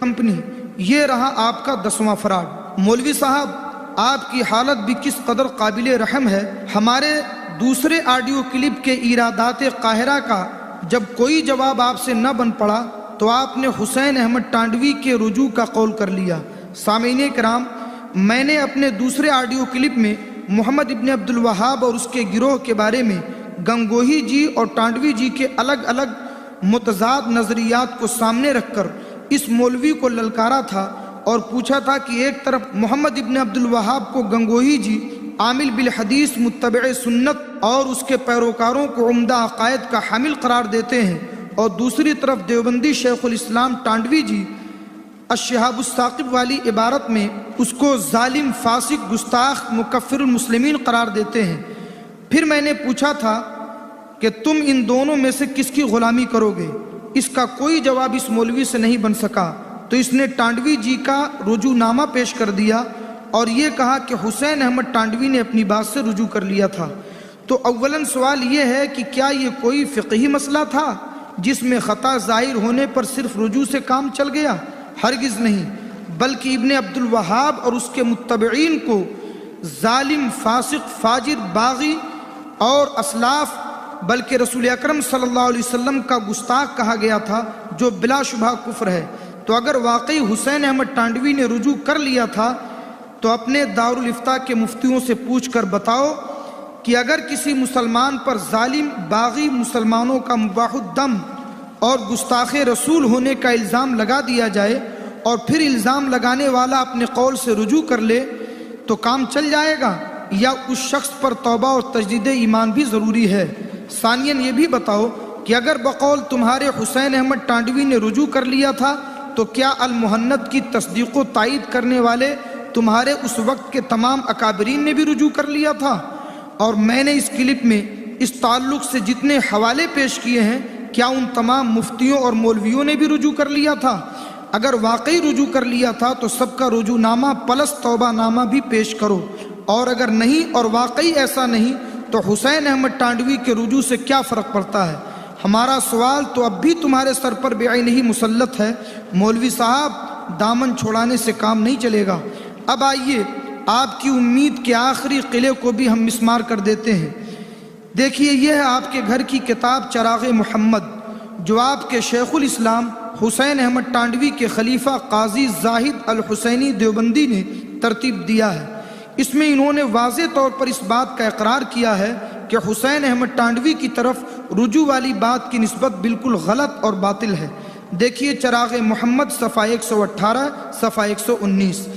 Company, یہ رہا آپ کا 10واں فراڈ۔ مولوی صاحب، آپ کی حالت بھی کس قدر قابل رحم ہے۔ ہمارے دوسرے آڈیو کلپ کے ایرادات قاہرہ کا جب کوئی جواب آپ سے نہ بن پڑا تو آپ نے حسین احمد ٹانڈوی کے رجوع کا قول کر لیا۔ سامعین کرام، میں نے اپنے دوسرے آڈیو کلپ میں محمد ابن عبد الوہاب اور اس کے گروہ کے بارے میں گنگوہی جی اور ٹانڈوی جی کے الگ الگ متضاد نظریات کو سامنے رکھ کر اس مولوی کو للکارا تھا اور پوچھا تھا کہ ایک طرف محمد ابن عبد الوہاب کو گنگوہی جی عامل بالحدیث، متبع سنت اور اس کے پیروکاروں کو عمدہ عقائد کا حامل قرار دیتے ہیں، اور دوسری طرف دیوبندی شیخ الاسلام ٹانڈوی جی الشہاب الثاقب والی عبارت میں اس کو ظالم، فاسق، گستاخ، مکفر المسلمین قرار دیتے ہیں۔ پھر میں نے پوچھا تھا کہ تم ان دونوں میں سے کس کی غلامی کرو گے؟ اس کا کوئی جواب اس مولوی سے نہیں بن سکا، تو اس نے ٹانڈوی جی کا رجوع نامہ پیش کر دیا اور یہ کہا کہ حسین احمد ٹانڈوی نے اپنی بات سے رجوع کر لیا تھا۔ تو اولاً سوال یہ ہے کہ کیا یہ کوئی فقہی مسئلہ تھا جس میں خطا ظاہر ہونے پر صرف رجوع سے کام چل گیا؟ ہرگز نہیں، بلکہ ابن عبد الوہاب اور اس کے متبعین کو ظالم، فاسق، فاجر، باغی اور اسلاف، بلکہ رسول اکرم صلی اللہ علیہ وسلم کا گستاخ کہا گیا تھا، جو بلا شبہ کفر ہے۔ تو اگر واقعی حسین احمد ٹانڈوی نے رجوع کر لیا تھا تو اپنے دارالافتاء کے مفتیوں سے پوچھ کر بتاؤ کہ اگر کسی مسلمان پر ظالم، باغی، مسلمانوں کا مباح الدم اور گستاخ رسول ہونے کا الزام لگا دیا جائے اور پھر الزام لگانے والا اپنے قول سے رجوع کر لے تو کام چل جائے گا، یا اس شخص پر توبہ اور تجدید ایمان بھی ضروری ہے؟ ثانیاً یہ بھی بتاؤ کہ اگر بقول تمہارے حسین احمد ٹانڈوی نے رجوع کر لیا تھا تو کیا المحنت کی تصدیق و تائید کرنے والے تمہارے اس وقت کے تمام اکابرین نے بھی رجوع کر لیا تھا؟ اور میں نے اس کلپ میں اس تعلق سے جتنے حوالے پیش کیے ہیں، کیا ان تمام مفتیوں اور مولویوں نے بھی رجوع کر لیا تھا؟ اگر واقعی رجوع کر لیا تھا تو سب کا رجوع نامہ پلس توبہ نامہ بھی پیش کرو، اور اگر نہیں اور واقعی ایسا نہیں تو حسین احمد ٹانڈوی کے رجوع سے کیا فرق پڑتا ہے؟ ہمارا سوال تو اب بھی تمہارے سر پر بعین ہی مسلط ہے۔ مولوی صاحب، دامن چھوڑانے سے کام نہیں چلے گا۔ اب آئیے آپ کی امید کے آخری قلعے کو بھی ہم مسمار کر دیتے ہیں۔ دیکھیے، یہ ہے آپ کے گھر کی کتاب چراغ محمد، جو آپ کے شیخ الاسلام حسین احمد ٹانڈوی کے خلیفہ قاضی زاہد الحسینی دیوبندی نے ترتیب دیا ہے۔ اس میں انہوں نے واضح طور پر اس بات کا اقرار کیا ہے کہ حسین احمد ٹانڈوی کی طرف رجوع والی بات کی نسبت بالکل غلط اور باطل ہے۔ دیکھیے چراغ محمد صفحہ 118، صفحہ 119۔